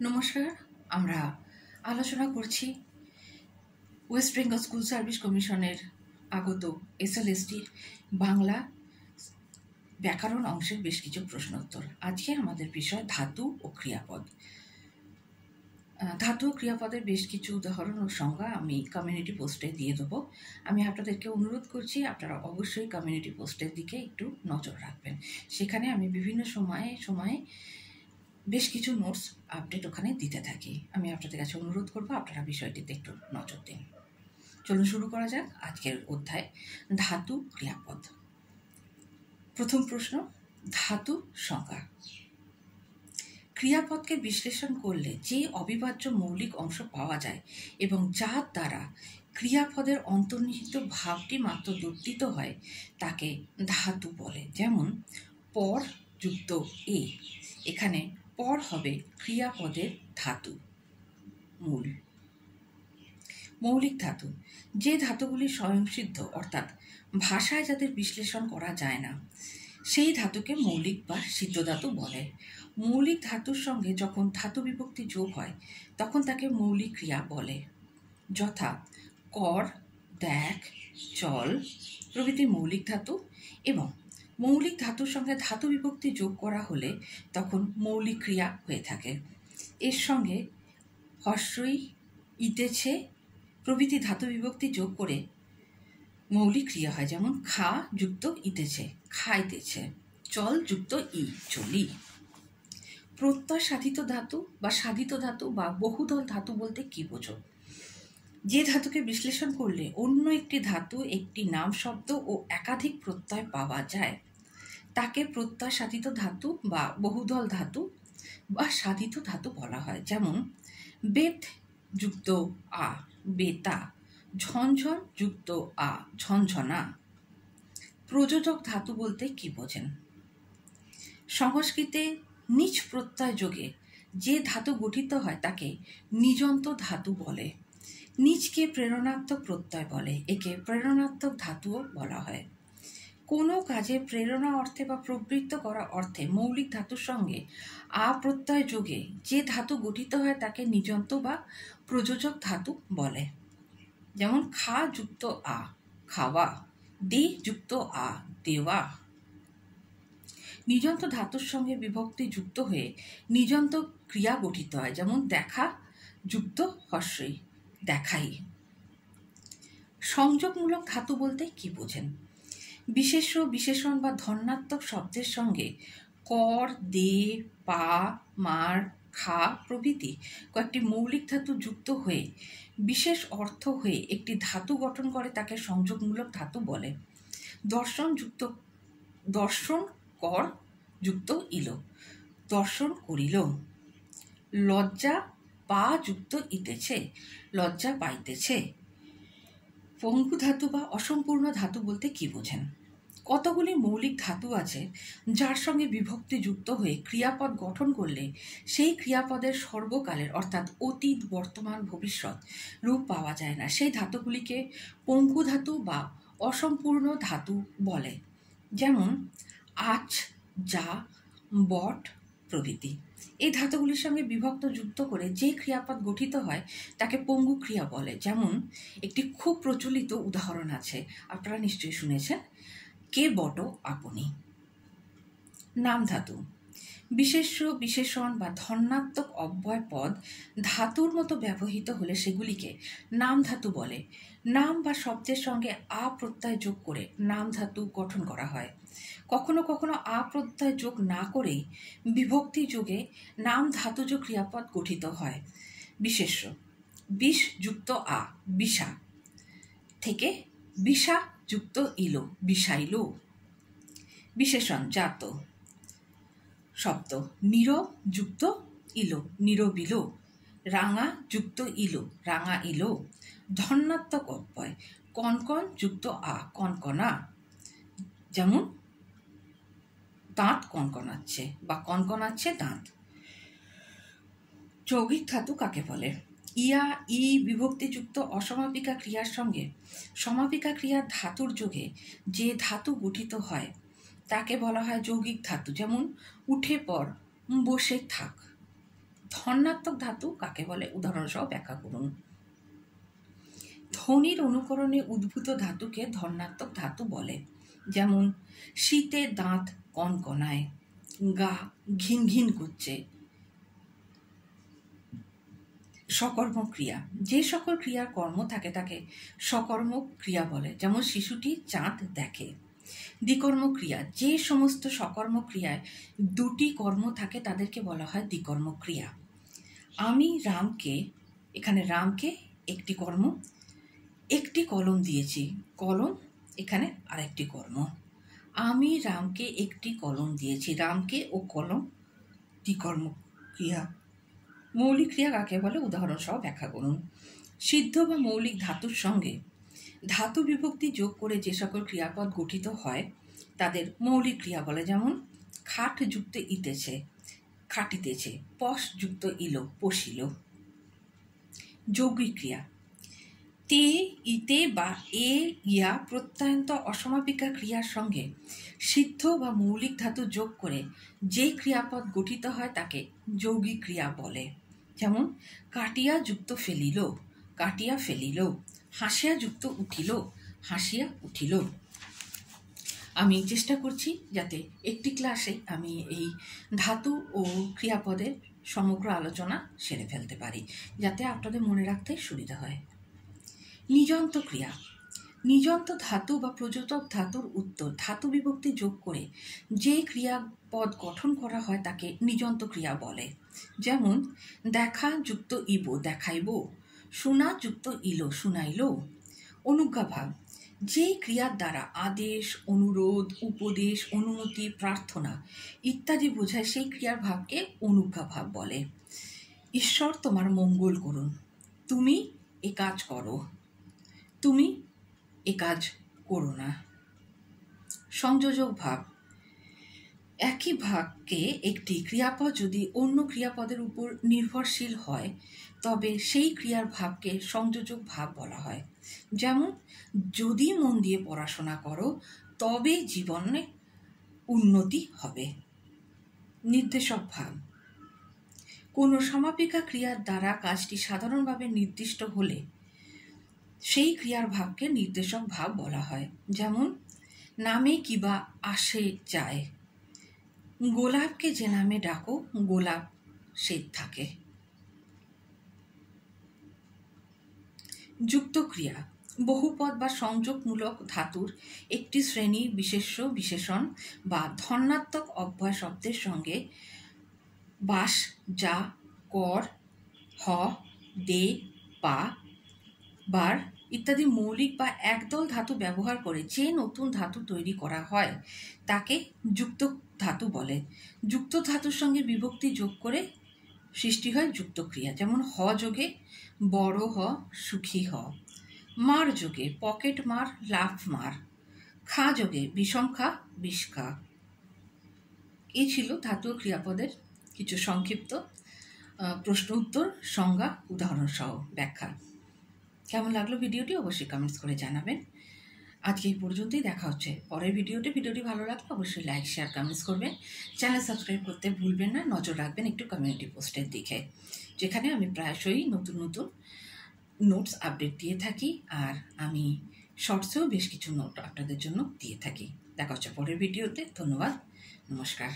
নমস্কার। আমরা আলোচনা করছি ওয়েস্ট বেঙ্গল স্কুল সার্ভিস কমিশনের আগত এসএলএসটির বাংলা ব্যাকরণ অংশের বেশ কিছু প্রশ্নোত্তর। আজকে আমাদের বিষয় ধাতু ও ক্রিয়াপদ। ধাতু ও ক্রিয়াপদের বেশ কিছু উদাহরণ ও সংজ্ঞা আমি কমিউনিটি পোস্টে দিয়ে দেবো। আমি আপনাদেরকে অনুরোধ করছি আপনারা অবশ্যই কমিউনিটি পোস্টের দিকে একটু নজর রাখবেন। সেখানে আমি বিভিন্ন সময়ে বেশ কিছু নোটস আপডেট ওখানে দিতে থাকি। আমি আপনাদের কাছে অনুরোধ করবো আপনারা বিষয়টিতে একটু নজর দিন। চলুন শুরু করা যাক আজকের অধ্যায় ধাতু ক্রিয়াপদ। প্রথম প্রশ্ন, ধাতু সংজ্ঞা। ক্রিয়াপদকে বিশ্লেষণ করলে যে অবিভাজ্য মৌলিক অংশ পাওয়া যায় এবং যার দ্বারা ক্রিয়াপদের অন্তর্নিহিত ভাবটি মাত্র দর্শিত হয় তাকে ধাতু বলে। যেমন পর যুক্ত এ, এখানে পর হবে ক্রিয়াপদের ধাতু মূল। মৌলিক ধাতু, যে ধাতুগুলি স্বয়ংসিদ্ধ অর্থাৎ ভাষায় যাদের বিশ্লেষণ করা যায় না সেই ধাতুকে মৌলিক বা সিদ্ধ ধাতু বলে। মৌলিক ধাতুর সঙ্গে যখন ধাতু বিভক্তি যোগ হয় তখন তাকে মৌলিক ক্রিয়া বলে, যথা কর, দেখ, চল প্রভৃতি মৌলিক ধাতু। এবং মৌলিক ধাতুর সঙ্গে ধাতু বিভক্তি যোগ করা হলে তখন মৌলিক ক্রিয়া হয়ে থাকে। এর সঙ্গে হর্ষই, ইতেছে প্রভৃতি ধাতু বিভক্তি যোগ করে মৌলিক ক্রিয়া হয়। যেমন খা যুক্ত ইতেছে, খাইতেছে, চল যুক্ত ই, চলি। প্রত্যয় সাধিত ধাতু বা সাধিত ধাতু বা বহুদল ধাতু বলতে কি বোঝো? যে ধাতুকে বিশ্লেষণ করলে অন্য একটি ধাতু, একটি নাম শব্দ ও একাধিক প্রত্যয় পাওয়া যায় তাকে প্রত্যয় সাধিত ধাতু বা বহুদল ধাতু বা সাধিত ধাতু বলা হয়। যেমন বেত যুক্ত আ, বেতা, ঝনঝন যুক্ত আ, ঝনঝনা। প্রযোজক ধাতু বলতে কি বোঝেন? সংস্কৃতে নিচ প্রত্যয় যোগে যে ধাতু গঠিত হয় তাকে নিজন্ত ধাতু বলে। নিচকে প্রেরণাত্মক প্রত্যয় বলে, একে প্রেরণাত্মক ধাতুও বলা হয়। কোনো কাজে প্রেরণা অর্থে বা প্রবৃত্ত করা অর্থে মৌলিক ধাতুর সঙ্গে আ প্রত্যয় যোগে যে ধাতু গঠিত হয় তাকে নিজন্ত বা প্রযোজক ধাতু বলে। যেমন খা যুক্ত আ, খাওয়া, দে যুক্ত আ, দেওয়া। নিজন্ত ধাতুর সঙ্গে বিভক্তি যুক্ত হয়ে নিজন্ত ক্রিয়া গঠিত হয়। যেমন দেখা যুক্ত হর্ষই, দেখাই। সংযোগমূলক ধাতু বলতে কি বোঝেন? বিশেষ্য, বিশেষণ বা ধন্যাত্মক শব্দের সঙ্গে কর, দে, পা, মার, খা প্রভৃতি কয়েকটি মৌলিক ধাতু যুক্ত হয়ে বিশেষ অর্থ হয়ে একটি ধাতু গঠন করে তাকে সংযোগমূলক ধাতু বলে। দর্শন কর যুক্ত ইল, দর্শন করিল। লজ্জা পা যুক্ত ইতেছে, লজ্জা পাইতেছে। পঙ্গু ধাতু বা অসম্পূর্ণ ধাতু বলতে কি বোঝেন? কতগুলি মৌলিক ধাতু আছে যার সঙ্গে বিভক্তি যুক্ত হয়ে ক্রিয়াপদ গঠন করলে সেই ক্রিয়াপদের সর্বকালের অর্থাৎ অতীত, বর্তমান, ভবিষ্যৎ রূপ পাওয়া যায় না, সেই ধাতুগুলিকে পঙ্গু ধাতু বা অসম্পূর্ণ ধাতু বলে। যেমন আচ, যা, বট প্রভৃতি। এই ধাতুগুলির সঙ্গে বিভক্ত যুক্ত করে যে ক্রিয়াপদ গঠিত হয় তাকে পঙ্গু ক্রিয়া বলে। যেমন একটি খুব প্রচলিত উদাহরণ আছে, আপনারা নিশ্চয়ই শুনেছেন, কে বট আপনি। নাম ধাতু, বিশেষ্য, বিশেষণ বা ধন্যাত্মক অব্যয় পদ ধাতুর মতো ব্যবহৃত হলে সেগুলিকে নাম ধাতু বলে। নাম বা শব্দের সঙ্গে আ প্রত্যয় যোগ করে নাম ধাতু গঠন করা হয়। কখনো কখনো আ প্রত্যয় যোগ না করেই বিভক্তি যোগে নাম ধাতুজ ক্রিয়াপদ গঠিত হয়। বিশেষ্য, বিষ যুক্ত আ, বিষা, থেকে বিষা যুক্ত ইলো, বিষাইল। বিশেষণ জাত শব্দ নীরব যুক্ত ইলো, নীরবিল। রাঙা যুক্ত ইলো, রাঙা ইলো। ধন্যাত্মক অব্যয় কনকন যুক্ত আ, কনকনা। যেমন দাঁত কনকনাচ্ছে বা কনকনাচ্ছে দাঁত। যৌগিক ধাতু কাকে বলে? ইয়া, ই বিভক্তিযুক্ত অসমাপিকা ক্রিয়ার সঙ্গে সমাপিকা ক্রিয়ার ধাতুর যোগে যে ধাতু গঠিত হয় তাকে বলা হয় যৌগিক ধাতু। যেমন উঠে পড়, বসে থাক। ধনাত্মক ধাতু কাকে বলে উদাহরণ সহ ব্যাখ্যা করুন। ধ্বনির অনুকরণে উদ্ভূত ধাতুকে ধনাত্মক ধাতু বলে। যেমন শীতে দাঁত কনকনায়, গা ঘিন ঘিন করছে। সকর্ম ক্রিয়া, যে সকল ক্রিয়ার কর্ম থাকে তাকে সকর্ম ক্রিয়া বলে। যেমন শিশুটি চাঁদ দেখে। দ্বিকর্ম ক্রিয়া, যে সমস্ত সকর্ম ক্রিয়ায় দুটি কর্ম থাকে তাদেরকে বলা হয় দ্বিকর্ম ক্রিয়া। আমি রামকে, এখানে রামকে একটি কর্ম, একটি কলম দিয়েছি, কলম এখানে আরেকটি কর্ম। আমি রামকে একটি কলম দিয়েছি, রামকে ও কলম দ্বিকর্ম ক্রিয়া। মৌলিক ক্রিয়া কাকে বলে উদাহরণ সহ ব্যাখ্যা করুন। সিদ্ধ বা মৌলিক ধাতুর সঙ্গে ধাতু বিভক্তি যোগ করে যে সকল ক্রিয়াপদ গঠিত হয় তাদের মৌলিক ক্রিয়া বলে। যেমন খাট যুক্ত ইতেছে, খাটিতেছে। পশ যুক্ত ইলো, পশিল। যৌগিক ক্রিয়া, তে, ইতে বা এ, ইয়া প্রত্যয়ন্ত অসমাপিকা ক্রিয়ার সঙ্গে সিদ্ধ বা মৌলিক ধাতু যোগ করে যে ক্রিয়াপদ গঠিত হয় তাকে যৌগিক ক্রিয়া বলে। যেমন কাটিয়া যুক্ত ফেলিল, কাটিয়া ফেলিল। হাসিয়া যুক্ত উঠিল, হাসিয়া উঠিল। আমি চেষ্টা করছি যাতে একটি ক্লাসে আমি এই ধাতু ও ক্রিয়াপদের সমগ্র আলোচনা সেরে ফেলতে পারি, যাতে আপনাদের মনে রাখতে সুবিধা হয়। নিযন্ত ক্রিয়া, নিযন্ত ধাতু বা প্রযোজক ধাতুর উত্তর ধাতু বিভক্তি যোগ করে যে ক্রিয়াপদ গঠন করা হয় তাকে নিযন্ত ক্রিয়া বলে। যেমন দেখা যুক্ত ইব, দেখাইব। শোনা যুক্ত ইলো, শুনাইল। অনুজ্ঞাভাব, যে ক্রিয়ার দ্বারা আদেশ, অনুরোধ, উপদেশ, অনুমতি, প্রার্থনা ইত্যাদি বোঝায় সেই ক্রিয়ার ভাবকে অনুজ্ঞাভাব বলে। ঈশ্বর তোমার মঙ্গল করুন, তুমি এ কাজ করো, তুমি এ কাজ করো না। সংযোজক ভাব, একই ভাগকে একটি ক্রিয়াপদ যদি অন্য ক্রিয়াপদের উপর নির্ভরশীল হয় তবে সেই ক্রিয়ার ভাবকে সংযোজক ভাব বলা হয়। যেমন যদি মন দিয়ে পড়াশোনা করো তবে জীবনে উন্নতি হবে। নির্দেশক ভাব, কোনো সমাপিকা ক্রিয়ার দ্বারা কাজটি সাধারণভাবে নির্দিষ্ট হলে সেই ক্রিয়ার ভাবকে নির্দেশক ভাব বলা হয়। যেমন নামে কিবা আসে যায়, গোলাপকে যে নামে ডাকো গোলাপ সে থাকে। যুক্ত ক্রিয়া, বহুপদ বা সংযোগমূলক ধাতুর একটি শ্রেণী বিশেষ্য, বিশেষণ বা ধনাত্মক অব্যয় শব্দের সঙ্গে বাস, যা, কর, হ, দে, পা, বার ইত্যাদি মৌলিক বা একদল ধাতু ব্যবহার করে যে নতুন ধাতু তৈরি করা হয় তাকে যুক্ত ধাতু বলে। যুক্ত ধাতুর সঙ্গে বিভক্তি যোগ করে সৃষ্টি হয় যুক্ত ক্রিয়া। যেমন হ যোগে বড় হ, সুখী হ। মার যোগে পকেট মার, লাফ মার। খা যোগে বিষম খা, বিষ খা। এই ছিল ধাতু ও ক্রিয়াপদের কিছু সংক্ষিপ্ত প্রশ্ন উত্তর, সংজ্ঞা, উদাহরণ সহ ব্যাখ্যা। কেমন লাগলো ভিডিওটি অবশ্যই কমেন্টস করে জানাবেন। আজকে এই পর্যন্তই, দেখা হচ্ছে পরের ভিডিওটি ভালো লাগলে অবশ্যই লাইক, শেয়ার, কমেন্টস করবেন। চ্যানেল সাবস্ক্রাইব করতে ভুলবেন না। নজর রাখবেন একটু কমিউনিটি পোস্টের দিকে, যেখানে আমি প্রায়শই নতুন নতুন নোটস আপডেট দিয়ে থাকি, আর আমি শর্টসেও বেশ কিছু নোট আপনাদের জন্য দিয়ে থাকি। দেখা হচ্ছে পরের ভিডিওতে। ধন্যবাদ, নমস্কার।